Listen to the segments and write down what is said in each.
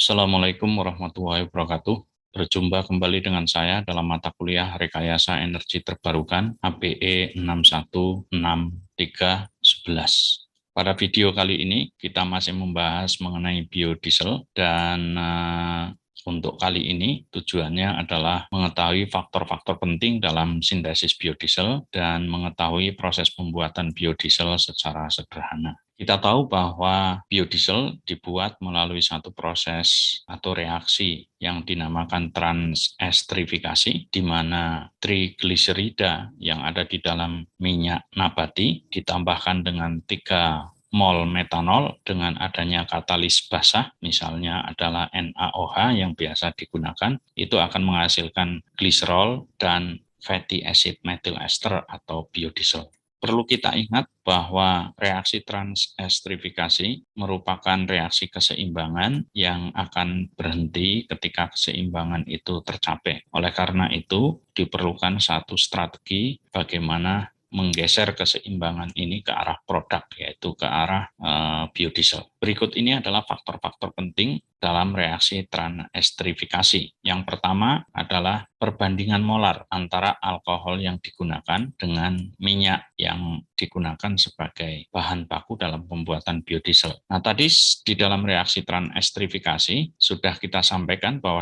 Assalamualaikum warahmatullahi wabarakatuh. Berjumpa kembali dengan saya dalam mata kuliah Rekayasa Energi Terbarukan APE 616311. Pada video kali ini kita masih membahas mengenai biodiesel dan untuk kali ini tujuannya adalah mengetahui faktor-faktor penting dalam sintesis biodiesel dan mengetahui proses pembuatan biodiesel secara sederhana. Kita tahu bahwa biodiesel dibuat melalui satu proses atau reaksi yang dinamakan transestrifikasi, di mana trigliserida yang ada di dalam minyak nabati ditambahkan dengan 3 mol metanol dengan adanya katalis basah, misalnya adalah NaOH yang biasa digunakan, itu akan menghasilkan gliserol dan fatty acid methyl ester atau biodiesel. Perlu kita ingat bahwa reaksi transestrifikasi merupakan reaksi keseimbangan yang akan berhenti ketika keseimbangan itu tercapai. Oleh karena itu, diperlukan satu strategi bagaimana menggeser keseimbangan ini ke arah produk, yaitu ke arah biodiesel. Berikut ini adalah faktor-faktor penting dalam reaksi transestrifikasi. Yang pertama adalah perbandingan molar antara alkohol yang digunakan dengan minyak yang digunakan sebagai bahan baku dalam pembuatan biodiesel. Nah, tadi di dalam reaksi transestrifikasi sudah kita sampaikan bahwa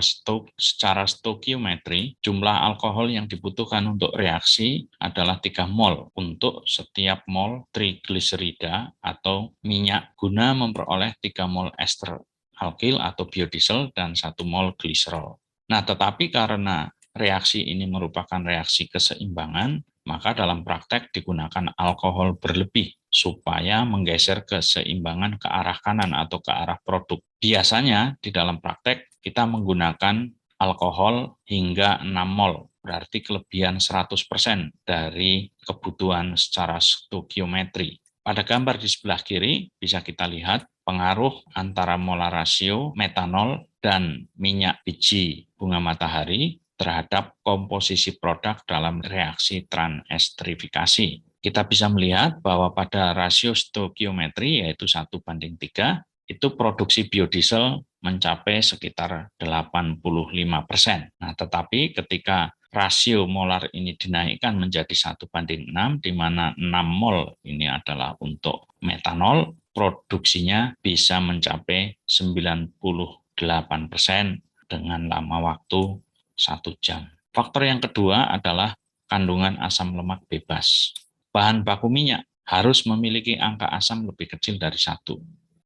secara stokiometri jumlah alkohol yang dibutuhkan untuk reaksi adalah 3 mol untuk setiap mol trigliserida atau minyak guna memperoleh 3 mol ester alkil atau biodiesel dan 1 mol gliserol. Nah, tetapi karena reaksi ini merupakan reaksi keseimbangan, maka dalam praktek digunakan alkohol berlebih supaya menggeser keseimbangan ke arah kanan atau ke arah produk. Biasanya di dalam praktek kita menggunakan alkohol hingga 6 mol, berarti kelebihan 100% dari kebutuhan secara stokiometri. Pada gambar di sebelah kiri bisa kita lihat pengaruh antara molar rasio metanol dan minyak biji bunga matahari terhadap komposisi produk dalam reaksi transestrifikasi. Kita bisa melihat bahwa pada rasio stokiometri yaitu 1:3, itu produksi biodiesel mencapai sekitar 85%. Nah, tetapi ketika rasio molar ini dinaikkan menjadi 1:6, di mana 6 mol ini adalah untuk metanol, produksinya bisa mencapai 98% dengan lama waktu 1 jam. Faktor yang kedua adalah kandungan asam lemak bebas. Bahan baku minyak harus memiliki angka asam lebih kecil dari 1.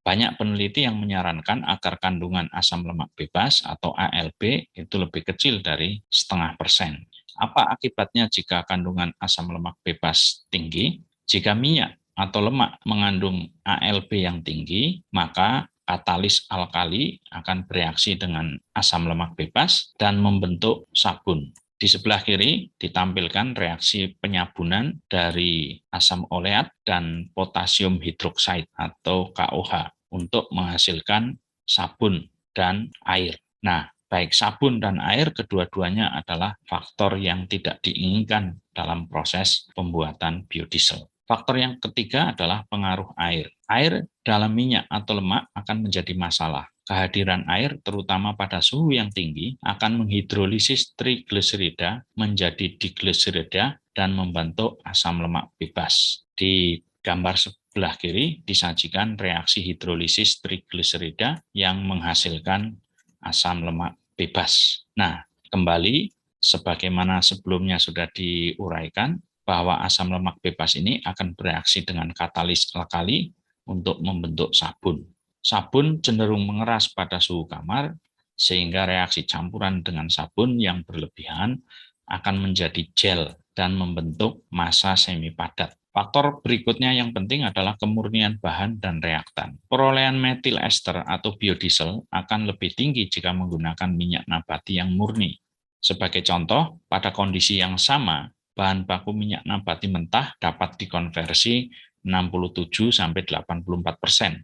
Banyak peneliti yang menyarankan agar kandungan asam lemak bebas atau ALB itu lebih kecil dari 0,5%. Apa akibatnya jika kandungan asam lemak bebas tinggi? Jika minyak atau lemak mengandung ALB yang tinggi, maka katalis alkali akan bereaksi dengan asam lemak bebas dan membentuk sabun. Di sebelah kiri ditampilkan reaksi penyabunan dari asam oleat dan potasium hidroksida atau KOH untuk menghasilkan sabun dan air. Nah, baik sabun dan air kedua-duanya adalah faktor yang tidak diinginkan dalam proses pembuatan biodiesel. Faktor yang ketiga adalah pengaruh air. Air dalam minyak atau lemak akan menjadi masalah. Kehadiran air, terutama pada suhu yang tinggi, akan menghidrolisis trigliserida menjadi digliserida dan membentuk asam lemak bebas. Di gambar sebelah kiri disajikan reaksi hidrolisis trigliserida yang menghasilkan asam lemak bebas. Nah, kembali sebagaimana sebelumnya sudah diuraikan, bahwa asam lemak bebas ini akan bereaksi dengan katalis alkali untuk membentuk sabun. Sabun cenderung mengeras pada suhu kamar, sehingga reaksi campuran dengan sabun yang berlebihan akan menjadi gel dan membentuk massa semi padat. Faktor berikutnya yang penting adalah kemurnian bahan dan reaktan. Perolehan methyl ester atau biodiesel akan lebih tinggi jika menggunakan minyak nabati yang murni. Sebagai contoh, pada kondisi yang sama, bahan baku minyak nabati mentah dapat dikonversi 67-84%.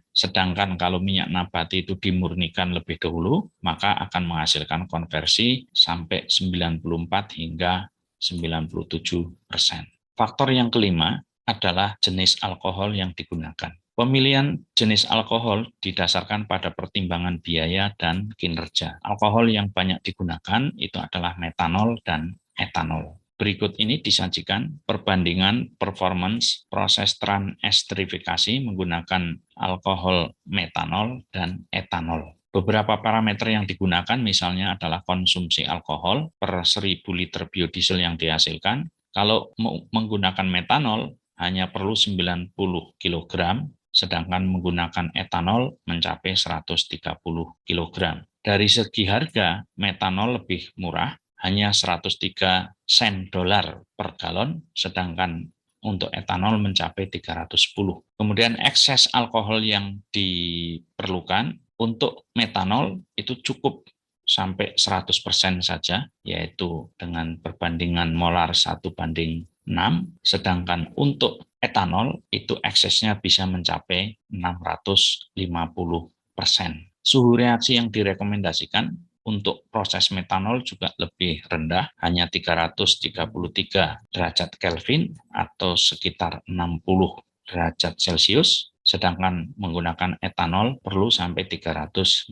Sedangkan kalau minyak nabati itu dimurnikan lebih dahulu, maka akan menghasilkan konversi sampai 94 hingga 97%. Faktor yang kelima adalah jenis alkohol yang digunakan. Pemilihan jenis alkohol didasarkan pada pertimbangan biaya dan kinerja. Alkohol yang banyak digunakan itu adalah metanol dan etanol. Berikut ini disajikan perbandingan performance proses transestrifikasi menggunakan alkohol metanol dan etanol. Beberapa parameter yang digunakan misalnya adalah konsumsi alkohol per 1000 liter biodiesel yang dihasilkan. Kalau menggunakan metanol hanya perlu 90 kg, sedangkan menggunakan etanol mencapai 130 kg. Dari segi harga, metanol lebih murah, hanya 103 sen dolar per galon, sedangkan untuk etanol mencapai 310. Kemudian ekses alkohol yang diperlukan untuk metanol itu cukup sampai 100% saja, yaitu dengan perbandingan molar 1:6, sedangkan untuk etanol itu eksesnya bisa mencapai 650%. Suhu reaksi yang direkomendasikan untuk proses metanol juga lebih rendah, hanya 333 derajat Kelvin atau sekitar 60 derajat Celcius, sedangkan menggunakan etanol perlu sampai 358.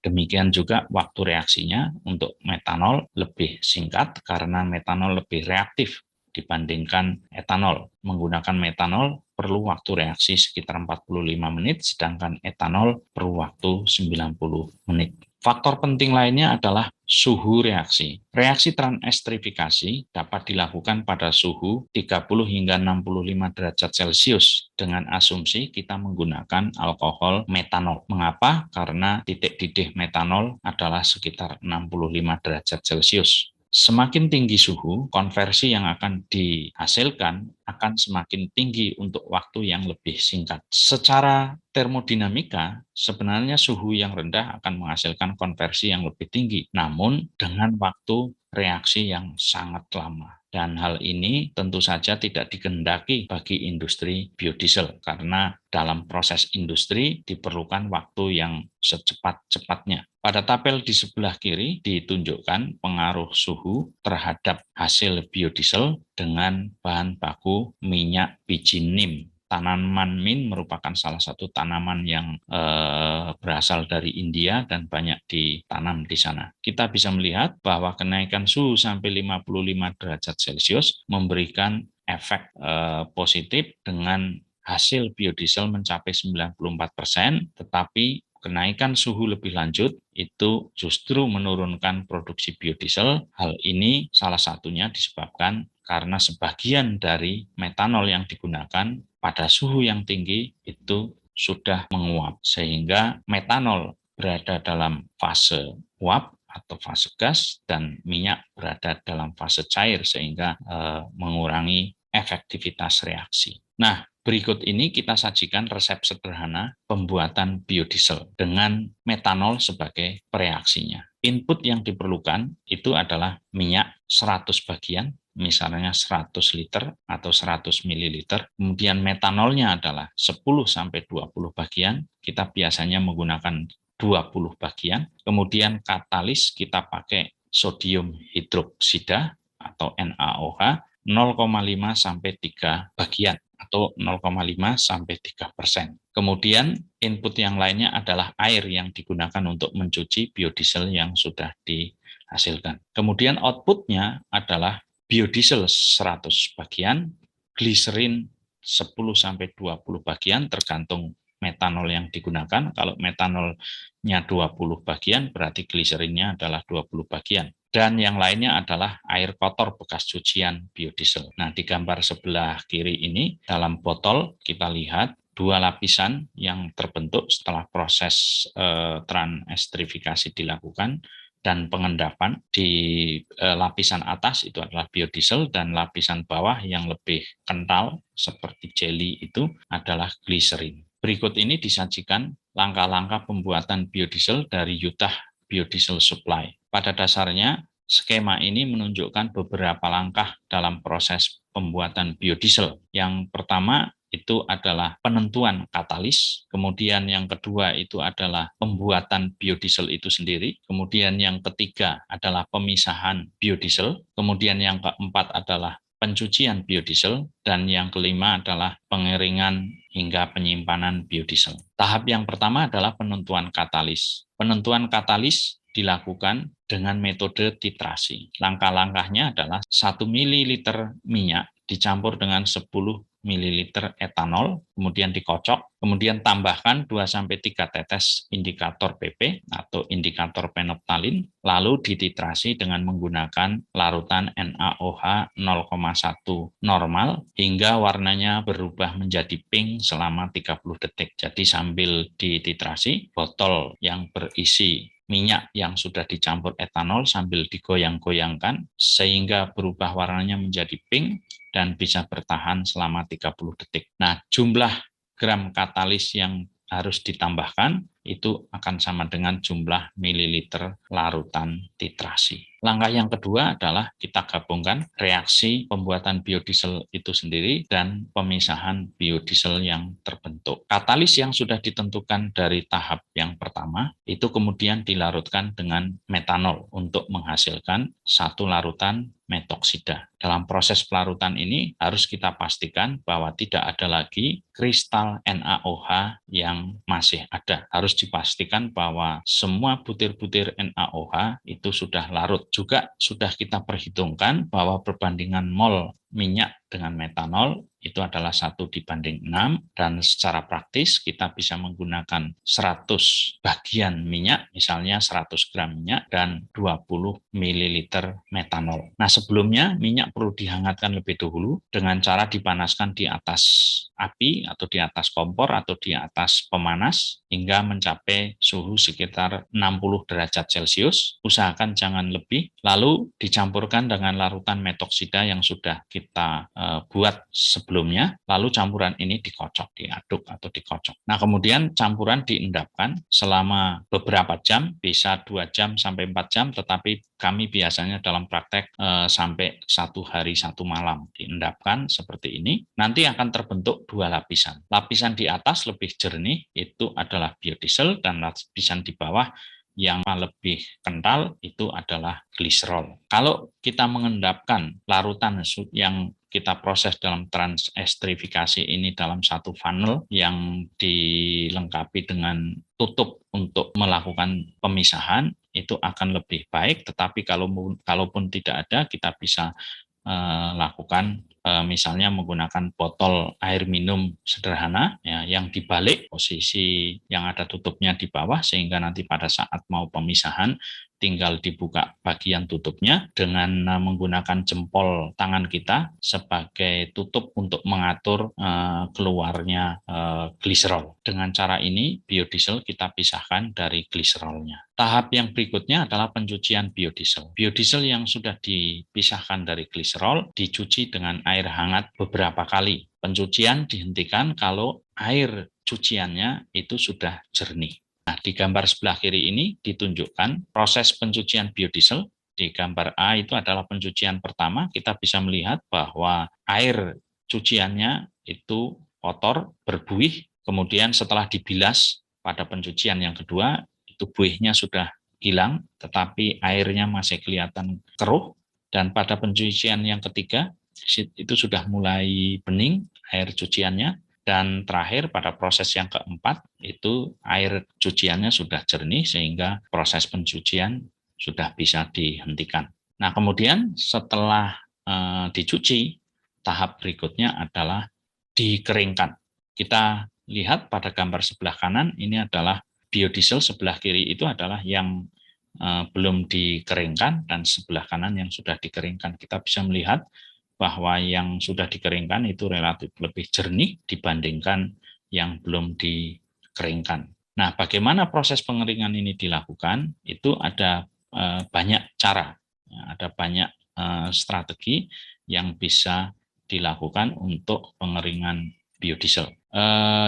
Demikian juga waktu reaksinya untuk metanol lebih singkat karena metanol lebih reaktif dibandingkan etanol. Menggunakan metanol perlu waktu reaksi sekitar 45 menit, sedangkan etanol perlu waktu 90 menit. Faktor penting lainnya adalah suhu reaksi. Reaksi transestrifikasi dapat dilakukan pada suhu 30 hingga 65 derajat Celcius dengan asumsi kita menggunakan alkohol metanol. Mengapa? Karena titik didih metanol adalah sekitar 65 derajat Celcius. Semakin tinggi suhu, konversi yang akan dihasilkan akan semakin tinggi untuk waktu yang lebih singkat. Secara termodinamika, sebenarnya suhu yang rendah akan menghasilkan konversi yang lebih tinggi, namun dengan waktu reaksi yang sangat lama. Dan hal ini tentu saja tidak dikehendaki bagi industri biodiesel, karena dalam proses industri diperlukan waktu yang secepat-cepatnya. Pada tabel di sebelah kiri ditunjukkan pengaruh suhu terhadap hasil biodiesel dengan bahan baku minyak biji nim. Tanaman mint merupakan salah satu tanaman yang berasal dari India dan banyak ditanam di sana. Kita bisa melihat bahwa kenaikan suhu sampai 55 derajat Celcius memberikan efek positif dengan hasil biodiesel mencapai 94%, tetapi kenaikan suhu lebih lanjut itu justru menurunkan produksi biodiesel. Hal ini salah satunya disebabkan karena sebagian dari metanol yang digunakan pada suhu yang tinggi itu sudah menguap, sehingga metanol berada dalam fase uap atau fase gas dan minyak berada dalam fase cair, sehingga mengurangi efektivitas reaksi. Nah, berikut ini kita sajikan resep sederhana pembuatan biodiesel dengan metanol sebagai pereaksinya. Input yang diperlukan itu adalah minyak 100 bagian, misalnya 100 liter atau 100 ml. Kemudian metanolnya adalah 10-20 bagian, kita biasanya menggunakan 20 bagian. Kemudian katalis kita pakai sodium hidroksida atau NaOH 0,5 sampai 3 bagian atau 0,5 sampai 3%. Kemudian input yang lainnya adalah air yang digunakan untuk mencuci biodiesel yang sudah dihasilkan. Kemudian outputnya adalah biodiesel 100 bagian, gliserin 10-20 bagian tergantung metanol yang digunakan. Kalau metanolnya 20 bagian, berarti gliserinnya adalah 20 bagian. Dan yang lainnya adalah air kotor bekas cucian biodiesel. Nah, di gambar sebelah kiri ini, dalam botol kita lihat 2 lapisan yang terbentuk setelah proses transestrifikasi dilakukan, dan pengendapan. Di lapisan atas itu adalah biodiesel, dan lapisan bawah yang lebih kental seperti jelly itu adalah gliserin. Berikut ini disajikan langkah-langkah pembuatan biodiesel dari Utah Biodiesel Supply. Pada dasarnya, skema ini menunjukkan beberapa langkah dalam proses pembuatan biodiesel. Yang pertama itu adalah penentuan katalis, kemudian yang kedua itu adalah pembuatan biodiesel itu sendiri, kemudian yang ketiga adalah pemisahan biodiesel, kemudian yang keempat adalah pencucian biodiesel, dan yang kelima adalah pengeringan hingga penyimpanan biodiesel. Tahap yang pertama adalah penentuan katalis. Penentuan katalis dilakukan dengan metode titrasi. Langkah-langkahnya adalah 1 ml minyak dicampur dengan 10 ml etanol, kemudian dikocok, kemudian tambahkan 2-3 tetes indikator PP atau indikator penoptalin, lalu dititrasi dengan menggunakan larutan NaOH 0,1 normal hingga warnanya berubah menjadi pink selama 30 detik. Jadi sambil dititrasi, botol yang berisi minyak yang sudah dicampur etanol sambil digoyang-goyangkan sehingga berubah warnanya menjadi pink dan bisa bertahan selama 30 detik. Nah, jumlah gram katalis yang harus ditambahkan itu akan sama dengan jumlah mililiter larutan titrasi. Langkah yang kedua adalah kita gabungkan reaksi pembuatan biodiesel itu sendiri dan pemisahan biodiesel yang terbentuk. Katalis yang sudah ditentukan dari tahap yang pertama itu kemudian dilarutkan dengan metanol untuk menghasilkan satu larutan metoksida. Dalam proses pelarutan ini harus kita pastikan bahwa tidak ada lagi kristal NaOH yang masih ada. Harus dipastikan bahwa semua butir-butir NaOH itu sudah larut. Juga sudah kita perhitungkan bahwa perbandingan mol minyak dengan metanol itu adalah 1:6 dan secara praktis kita bisa menggunakan 100 bagian minyak, misalnya 100 gram minyak dan 20 ml metanol. Nah, sebelumnya minyak perlu dihangatkan lebih dahulu dengan cara dipanaskan di atas api atau di atas kompor atau di atas pemanas hingga mencapai suhu sekitar 60 derajat Celcius. Usahakan jangan lebih, lalu dicampurkan dengan larutan metoksida yang sudah kita buat sebelumnya, lalu campuran ini dikocok, diaduk atau dikocok. Nah, kemudian campuran diendapkan selama beberapa jam, bisa 2 jam sampai 4 jam, tetapi kami biasanya dalam praktek sampai 1 hari 1 malam diendapkan seperti ini. Nanti akan terbentuk 2 lapisan. Lapisan di atas lebih jernih, itu adalah biodiesel, dan lapisan di bawah yang lebih kental itu adalah gliserol. Kalau kita mengendapkan larutan yang kita proses dalam transestrifikasi ini dalam satu funnel yang dilengkapi dengan tutup untuk melakukan pemisahan, itu akan lebih baik. Tetapi kalaupun tidak ada, kita bisa lakukan misalnya menggunakan botol air minum sederhana ya, yang dibalik posisi yang ada tutupnya di bawah, sehingga nanti pada saat mau pemisahan tinggal dibuka bagian tutupnya dengan menggunakan jempol tangan kita sebagai tutup untuk mengatur keluarnya gliserol. Dengan cara ini biodiesel kita pisahkan dari gliserolnya. Tahap yang berikutnya adalah pencucian biodiesel. Biodiesel yang sudah dipisahkan dari gliserol dicuci dengan air hangat beberapa kali. Pencucian dihentikan kalau air cuciannya itu sudah jernih. Nah, di gambar sebelah kiri ini ditunjukkan proses pencucian biodiesel. Di gambar A itu adalah pencucian pertama, kita bisa melihat bahwa air cuciannya itu kotor, berbuih, kemudian setelah dibilas pada pencucian yang kedua, itu buihnya sudah hilang, tetapi airnya masih kelihatan keruh, dan pada pencucian yang ketiga, itu sudah mulai bening air cuciannya. Dan terakhir pada proses yang keempat itu air cuciannya sudah jernih sehingga proses pencucian sudah bisa dihentikan. Nah, kemudian setelah dicuci, tahap berikutnya adalah dikeringkan. Kita lihat pada gambar sebelah kanan ini adalah biodiesel, sebelah kiri itu adalah yang belum dikeringkan dan sebelah kanan yang sudah dikeringkan. Kita bisa melihat bahwa yang sudah dikeringkan itu relatif lebih jernih dibandingkan yang belum dikeringkan. Nah, bagaimana proses pengeringan ini dilakukan? Itu ada banyak cara, ada banyak strategi yang bisa dilakukan untuk pengeringan biodiesel.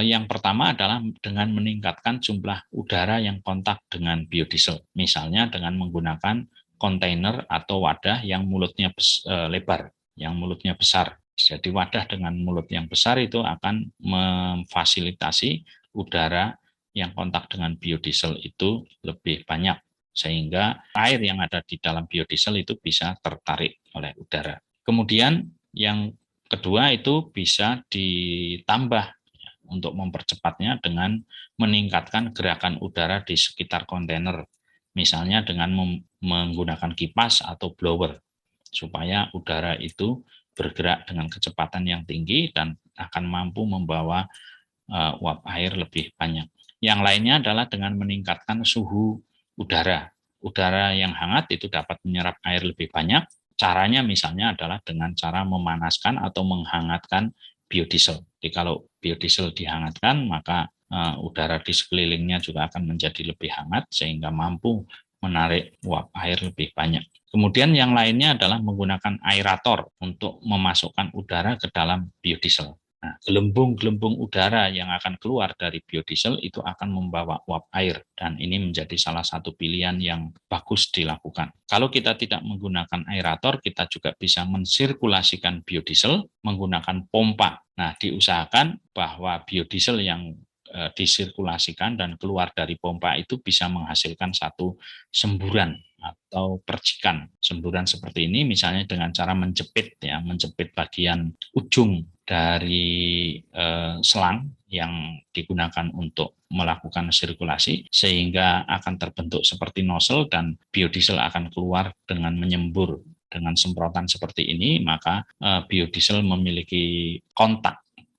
Yang pertama adalah dengan meningkatkan jumlah udara yang kontak dengan biodiesel, misalnya dengan menggunakan kontainer atau wadah yang mulutnya lebar, yang mulutnya besar. Jadi wadah dengan mulut yang besar itu akan memfasilitasi udara yang kontak dengan biodiesel itu lebih banyak, sehingga air yang ada di dalam biodiesel itu bisa tertarik oleh udara. Kemudian Yang kedua itu bisa ditambah untuk mempercepatnya dengan meningkatkan gerakan udara di sekitar kontainer. Misalnya dengan menggunakan kipas atau blower supaya udara itu bergerak dengan kecepatan yang tinggi dan akan mampu membawa uap air lebih banyak. Yang lainnya adalah dengan meningkatkan suhu udara. Udara yang hangat itu dapat menyerap air lebih banyak. Caranya misalnya adalah dengan cara memanaskan atau menghangatkan biodiesel. Jadi kalau biodiesel dihangatkan, maka udara di sekelilingnya juga akan menjadi lebih hangat sehingga mampu menarik uap air lebih banyak. Kemudian yang lainnya adalah menggunakan aerator untuk memasukkan udara ke dalam biodiesel. Nah, gelembung-gelembung udara yang akan keluar dari biodiesel itu akan membawa uap air dan ini menjadi salah satu pilihan yang bagus dilakukan. Kalau kita tidak menggunakan aerator, kita juga bisa mensirkulasikan biodiesel menggunakan pompa. Nah, diusahakan bahwa biodiesel yang disirkulasikan dan keluar dari pompa itu bisa menghasilkan satu semburan atau percikan. Semburan seperti ini misalnya dengan cara menjepit menjepit bagian ujung dari selang yang digunakan untuk melakukan sirkulasi sehingga akan terbentuk seperti nozzle dan biodiesel akan keluar dengan menyembur. Dengan semprotan seperti ini, maka biodiesel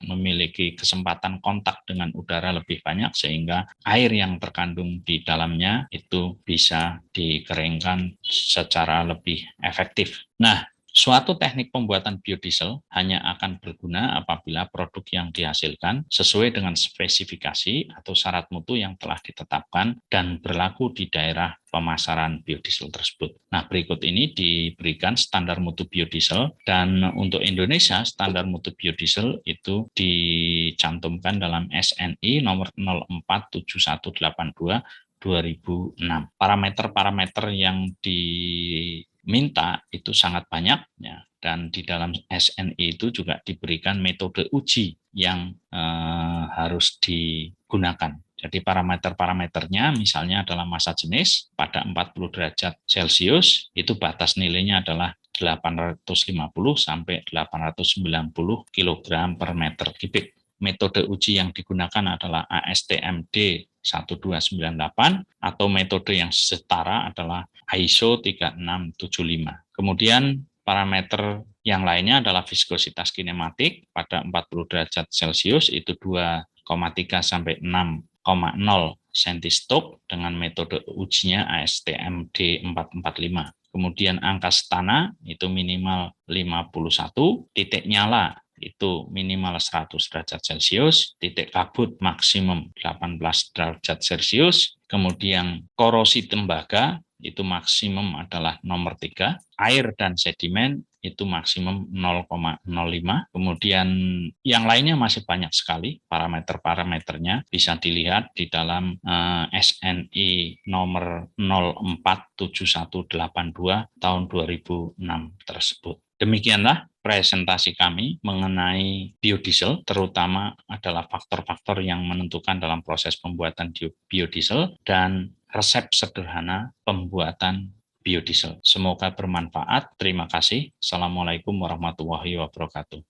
memiliki kesempatan kontak dengan udara lebih banyak sehingga air yang terkandung di dalamnya itu bisa dikeringkan secara lebih efektif. Nah, suatu teknik pembuatan biodiesel hanya akan berguna apabila produk yang dihasilkan sesuai dengan spesifikasi atau syarat mutu yang telah ditetapkan dan berlaku di daerah pemasaran biodiesel tersebut. Nah, berikut ini diberikan standar mutu biodiesel dan untuk Indonesia standar mutu biodiesel itu dicantumkan dalam SNI nomor 047182 2006. Parameter-parameter yang diminta itu sangat banyak ya, dan di dalam SNI itu juga diberikan metode uji yang harus digunakan. Jadi parameter-parameternya misalnya adalah massa jenis pada 40 derajat Celcius itu batas nilainya adalah 850 sampai 890 kg per meter kubik. Metode uji yang digunakan adalah ASTM D1298 atau metode yang setara adalah ISO 3675. Kemudian parameter yang lainnya adalah viskositas kinematik pada 40 derajat Celcius itu 2,3 sampai 6,0 cm dengan metode ujinya ASTM D445. Kemudian angka stana itu minimal 51, titik nyala itu minimal 100 derajat Celcius, titik kabut maksimum 18 derajat Celcius, kemudian korosi tembaga itu maksimum adalah nomor 3, air dan sedimen itu maksimum 0,05. Kemudian yang lainnya masih banyak sekali parameter-parameternya bisa dilihat di dalam SNI nomor 047182 tahun 2006 tersebut. Demikianlah presentasi kami mengenai biodiesel, terutama adalah faktor-faktor yang menentukan dalam proses pembuatan biodiesel dan resep sederhana pembuatan biodiesel. Semoga bermanfaat. Terima kasih. Assalamualaikum warahmatullahi wabarakatuh.